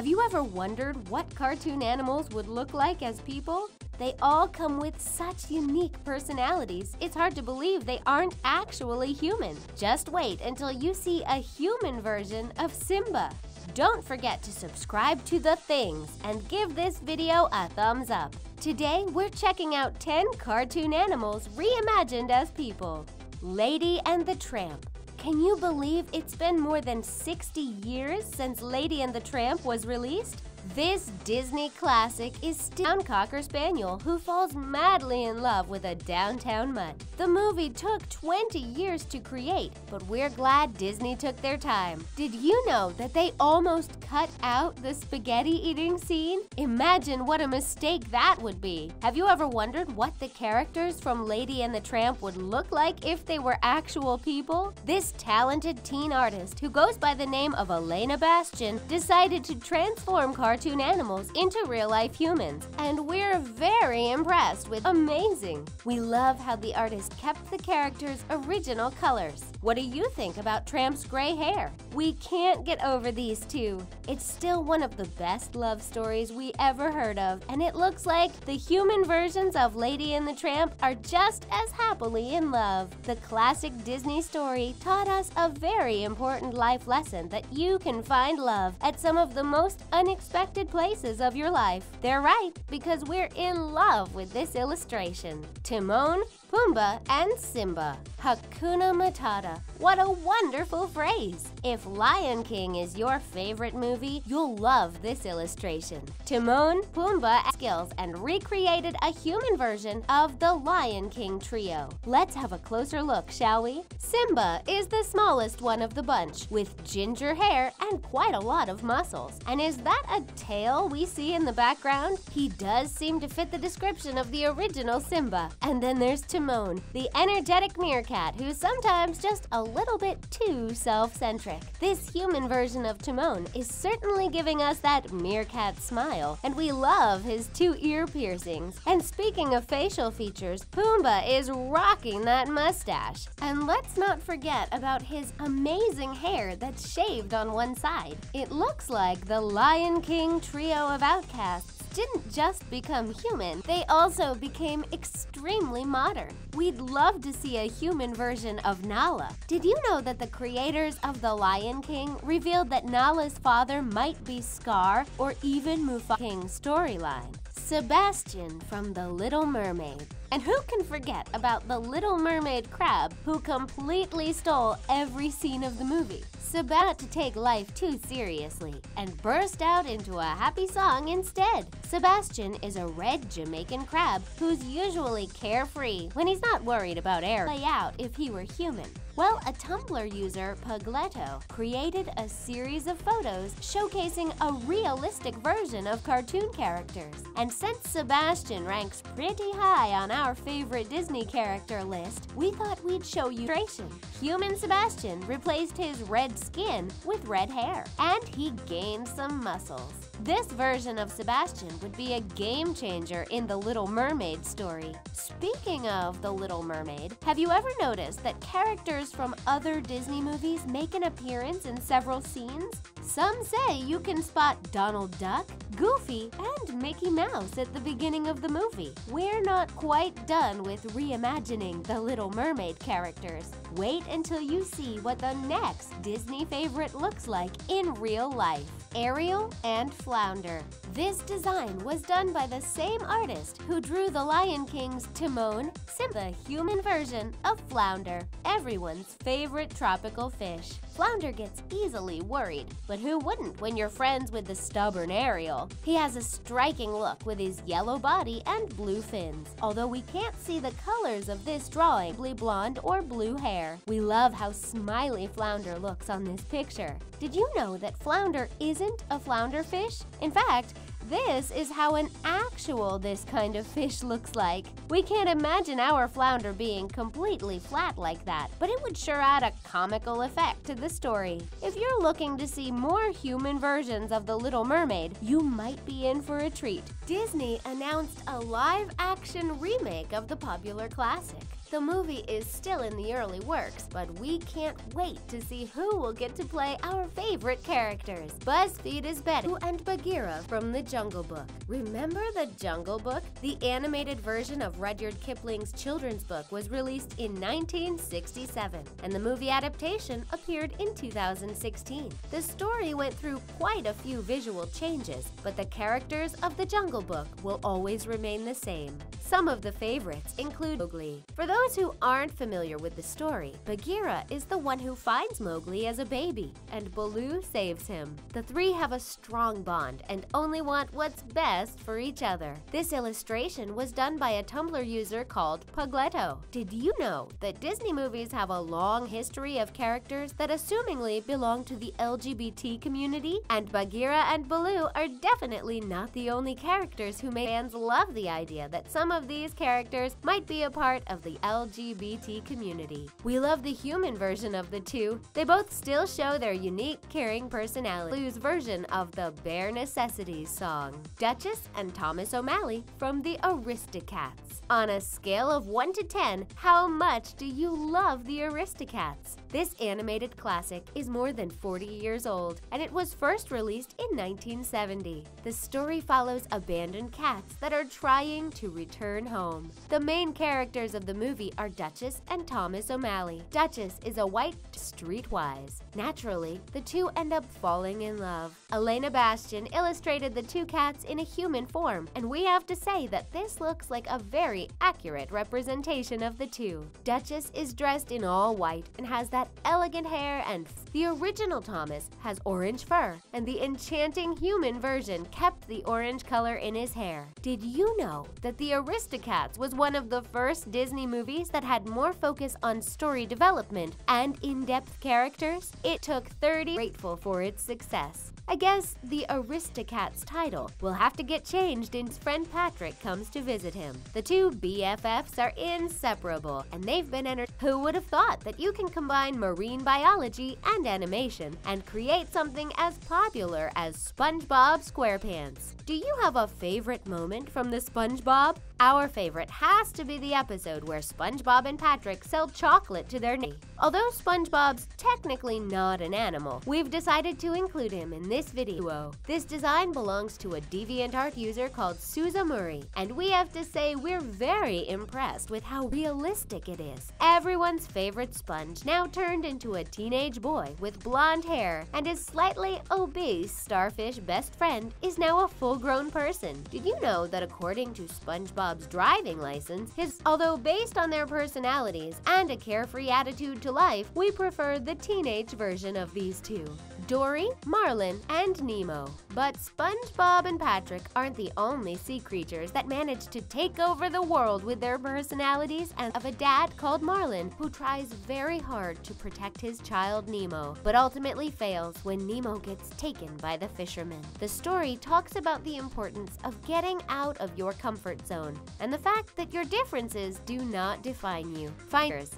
Have you ever wondered what cartoon animals would look like as people? They all come with such unique personalities, it's hard to believe they aren't actually human. Just wait until you see a human version of Simba. Don't forget to subscribe to The Things and give this video a thumbs up. Today, we're checking out 10 cartoon animals reimagined as people. Lady and the Tramp. Can you believe it's been more than 60 years since Lady and the Tramp was released? This Disney classic is still a Cocker Spaniel who falls madly in love with a downtown mutt. The movie took 20 years to create, but we're glad Disney took their time. Did you know that they almost cut out the spaghetti eating scene? Imagine what a mistake that would be. Have you ever wondered what the characters from Lady and the Tramp would look like if they were actual people? This talented teen artist, who goes by the name of Elena Bastian, decided to transform cartoon animals into real-life humans, and we're very impressed with amazing. We love how the artist kept the characters' original colors. What do you think about Tramp's gray hair? We can't get over these two. It's still one of the best love stories we ever heard of, and it looks like the human versions of Lady and the Tramp are just as happily in love. The classic Disney story taught us a very important life lesson that you can find love at some of the most unexpected places of your life. They're right, because we're in love with this illustration. Timon, Pumbaa, and Simba. Hakuna Matata. What a wonderful phrase! If Lion King is your favorite movie, you'll love this illustration. Timon, Pumbaa skills and recreated a human version of the Lion King trio. Let's have a closer look, shall we? Simba is the smallest one of the bunch, with ginger hair and quite a lot of muscles. And is that a tail we see in the background? He does seem to fit the description of the original Simba. And then there's Timon, the energetic meerkat who's sometimes just a little bit too self-centric. This human version of Timon is certainly giving us that meerkat smile, and we love his 2 ear piercings. And speaking of facial features, Pumbaa is rocking that mustache. And let's not forget about his amazing hair that's shaved on one side. It looks like the Lion King trio of outcasts didn't just become human, they also became extremely modern. We'd love to see a human version of Nala. Did you know that the creators of The Lion King revealed that Nala's father might be Scar or even Mufasa King's storyline? Sebastian from The Little Mermaid. And who can forget about the Little Mermaid crab who completely stole every scene of the movie? Sebastian to take life too seriously and burst out into a happy song instead. Sebastian is a red Jamaican crab who's usually carefree when he's not worried about air play out if he were human. Well, a Tumblr user, Pugletto, created a series of photos showcasing a realistic version of cartoon characters. And since Sebastian ranks pretty high on our favorite Disney character list, we thought we'd show you illustration. Human Sebastian replaced his red skin with red hair, and he gained some muscles. This version of Sebastian would be a game changer in the Little Mermaid story. Speaking of the Little Mermaid, have you ever noticed that characters from other Disney movies make an appearance in several scenes? Some say you can spot Donald Duck, Goofy, and Mickey Mouse at the beginning of the movie. We're not quite done with reimagining the Little Mermaid characters. Wait until you see what the next Disney favorite looks like in real life. Ariel and Flounder. This design was done by the same artist who drew The Lion King's Timon, Simba, the human version of Flounder, everyone's favorite tropical fish. Flounder gets easily worried, but who wouldn't when you're friends with the stubborn Ariel? He has a striking look with his yellow body and blue fins, although we can't see the colors of this drawing, blonde or blue hair. We love how smiley Flounder looks on this picture. Did you know that Flounder isn't a flounder fish? In fact, this is how an actual this kind of fish looks like. We can't imagine our flounder being completely flat like that, but it would sure add a comical effect to the story. If you're looking to see more human versions of The Little Mermaid, you might be in for a treat. Disney announced a live-action remake of the popular classic. The movie is still in the early works, but we can't wait to see who will get to play our favorite characters. BuzzFeed is betting Baloo and Bagheera from The Jungle Book. Remember The Jungle Book? The animated version of Rudyard Kipling's children's book was released in 1967, and the movie adaptation appeared in 2016. The story went through quite a few visual changes, but the characters of The Jungle Book will always remain the same. Some of the favorites include Mowgli. For those who aren't familiar with the story, Bagheera is the one who finds Mowgli as a baby, and Baloo saves him. The three have a strong bond and only want what's best for each other. This illustration was done by a Tumblr user called Pugletto. Did you know that Disney movies have a long history of characters that assumingly belong to the LGBT community? And Bagheera and Baloo are definitely not the only characters who made fans love the idea that some of these characters might be a part of the LGBT community. We love the human version of the two. They both still show their unique, caring personality. Baloo's version of the Bare Necessities song. Duchess and Thomas O'Malley from the Aristocats. On a scale of 1 to 10, how much do you love the Aristocats? This animated classic is more than 40 years old, and it was first released in 1970. The story follows abandoned cats that are trying to return home. The main characters of the movie are Duchess and Thomas O'Malley. Duchess is a white streetwise. Naturally, the two end up falling in love. Elena Bastian illustrated the two cats in a human form, and we have to say that this looks like a very accurate representation of the two. Duchess is dressed in all white and has that elegant hair, and the original Thomas has orange fur, and the enchanting human version kept the orange color in his hair. Did you know that The Aristocats was one of the first Disney movies that had more focus on story development and in-depth characters? It took 30 grateful for its success. I guess the Aristocats title will have to get changed when his friend Patrick comes to visit him. The two BFFs are inseparable, and they've been entered. Who would have thought that you can combine marine biology and animation and create something as popular as SpongeBob SquarePants? Do you have a favorite moment from the SpongeBob? Our favorite has to be the episode where SpongeBob and Patrick sell chocolate to their neighbor. Although SpongeBob's technically not an animal, we've decided to include him in this video. This design belongs to a DeviantArt user called Suza Murray, and we have to say we're very impressed with how realistic it is. Everyone's favorite sponge, now turned into a teenage boy with blonde hair, and his slightly obese starfish best friend is now a full-grown person. Did you know that according to SpongeBob's driving license, although based on their personalities and a carefree attitude to life, we prefer the teenage version of these two, Dory, Marlin, and Nemo. But SpongeBob and Patrick aren't the only sea creatures that manage to take over the world with their personalities, and of a dad called Marlin who tries very hard to protect his child Nemo, but ultimately fails when Nemo gets taken by the fishermen. The story talks about the importance of getting out of your comfort zone and the fact that your differences do not define you.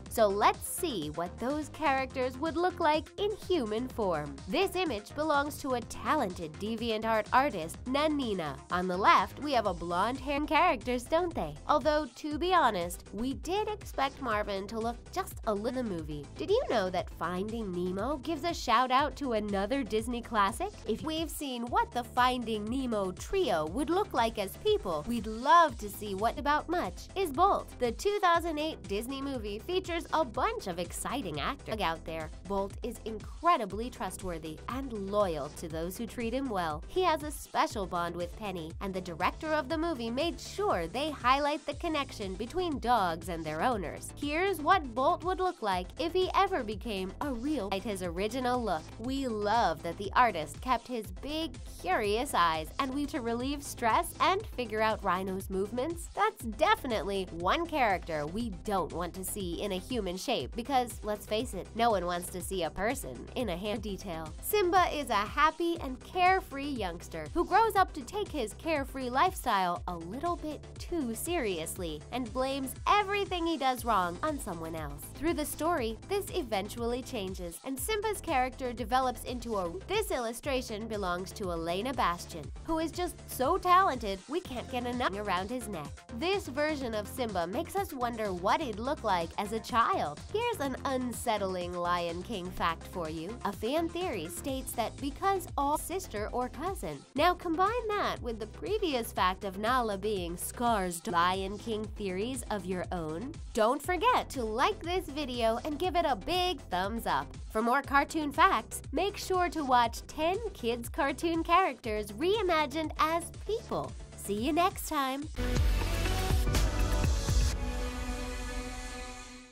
So let's see what those characters would look like in human form. This image belongs to a talented DeviantArt artist, Nanina. On the left, we have a blonde-haired characters, don't they? Although, to be honest, we did expect Marvin to look just a little in the movie. Did you know that Finding Nemo gives a shout-out to another Disney classic? If we've seen what the Finding Nemo trio would look like as people, we'd love to see what about much is Bolt. The 2008 Disney movie features a bunch of exciting actors out there. Bolt is incredibly trustworthy and loyal to those who treat him well. He has a special bond with Penny, and the director of the movie made sure they highlight the connection between dogs and their owners. Here's what Bolt would look like if he ever became a real like his original look. We love that the artist kept his big, curious eyes, and to relieve stress and figure out Rhino's movements. That's definitely one character we don't want to see in a human shape, because let's face it, no one wants to see a person in a hair detail. Simba is a happy and carefree youngster who grows up to take his carefree lifestyle a little bit too seriously and blames everything he does wrong on someone else. Through the story, this eventually changes, and Simba's character develops into a... This illustration belongs to Elena Bastian, who is just so talented we can't get enough around his neck. This version of Simba makes us wonder what he'd look like as a child. Here's an unsettling Lion King fact for you. A fan theory states that because all sister or cousin. Now combine that with the previous fact of Nala being Scar's Lion King theories of your own. Don't forget to like this video and give it a big thumbs up. For more cartoon facts, make sure to watch 10 kids' cartoon characters reimagined as people. See you next time!